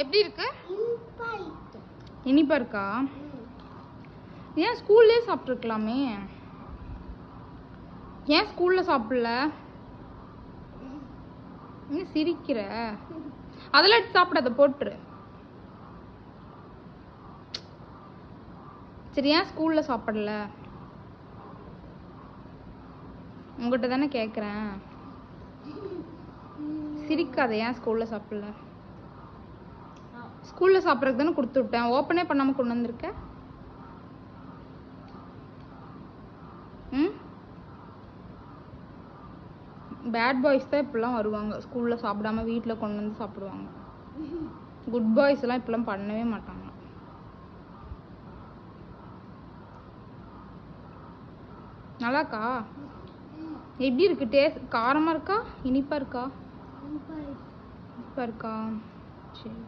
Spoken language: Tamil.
எப்படி இருக்கு? இனிப்பா இருக்கா? ஏன் ஸ்கூல்லே சாப்பிட்டுருக்கலாமே. ஏன் ஸ்கூல்ல சாப்பிடல? நீ சிரிக்கிற. அதெல்லாம் எடுத்து சாப்பிடாத, போட்டுரு. சரி, ஏன் ஸ்கூல்ல சாப்பிடல? உங்ககிட்ட தானே கேட்குறேன். சிரிக்காத. ஏன் ஸ்கூல்ல சாப்பிடல? ஸ்கூல்ல சாப்பிட்றதுக்கு தானே கொடுத்து விட்டேன். ஓப்பனே பண்ணாமல் கொண்டு வந்திருக்க. ம், பேட் பாய்ஸ் தான் இப்படிலாம் வருவாங்க. ஸ்கூலில் சாப்பிடாம வீட்டில் கொண்டு வந்து சாப்பிடுவாங்க. குட் பாய்ஸ் எல்லாம் இப்படிலாம் பண்ணவே மாட்டாங்க. நல்லாக்கா? எப்படி இருக்கு டேஸ்ட்? காரமாக இருக்கா இனிப்பாக இருக்கா? இனிப்பாக இருக்கா? சரி.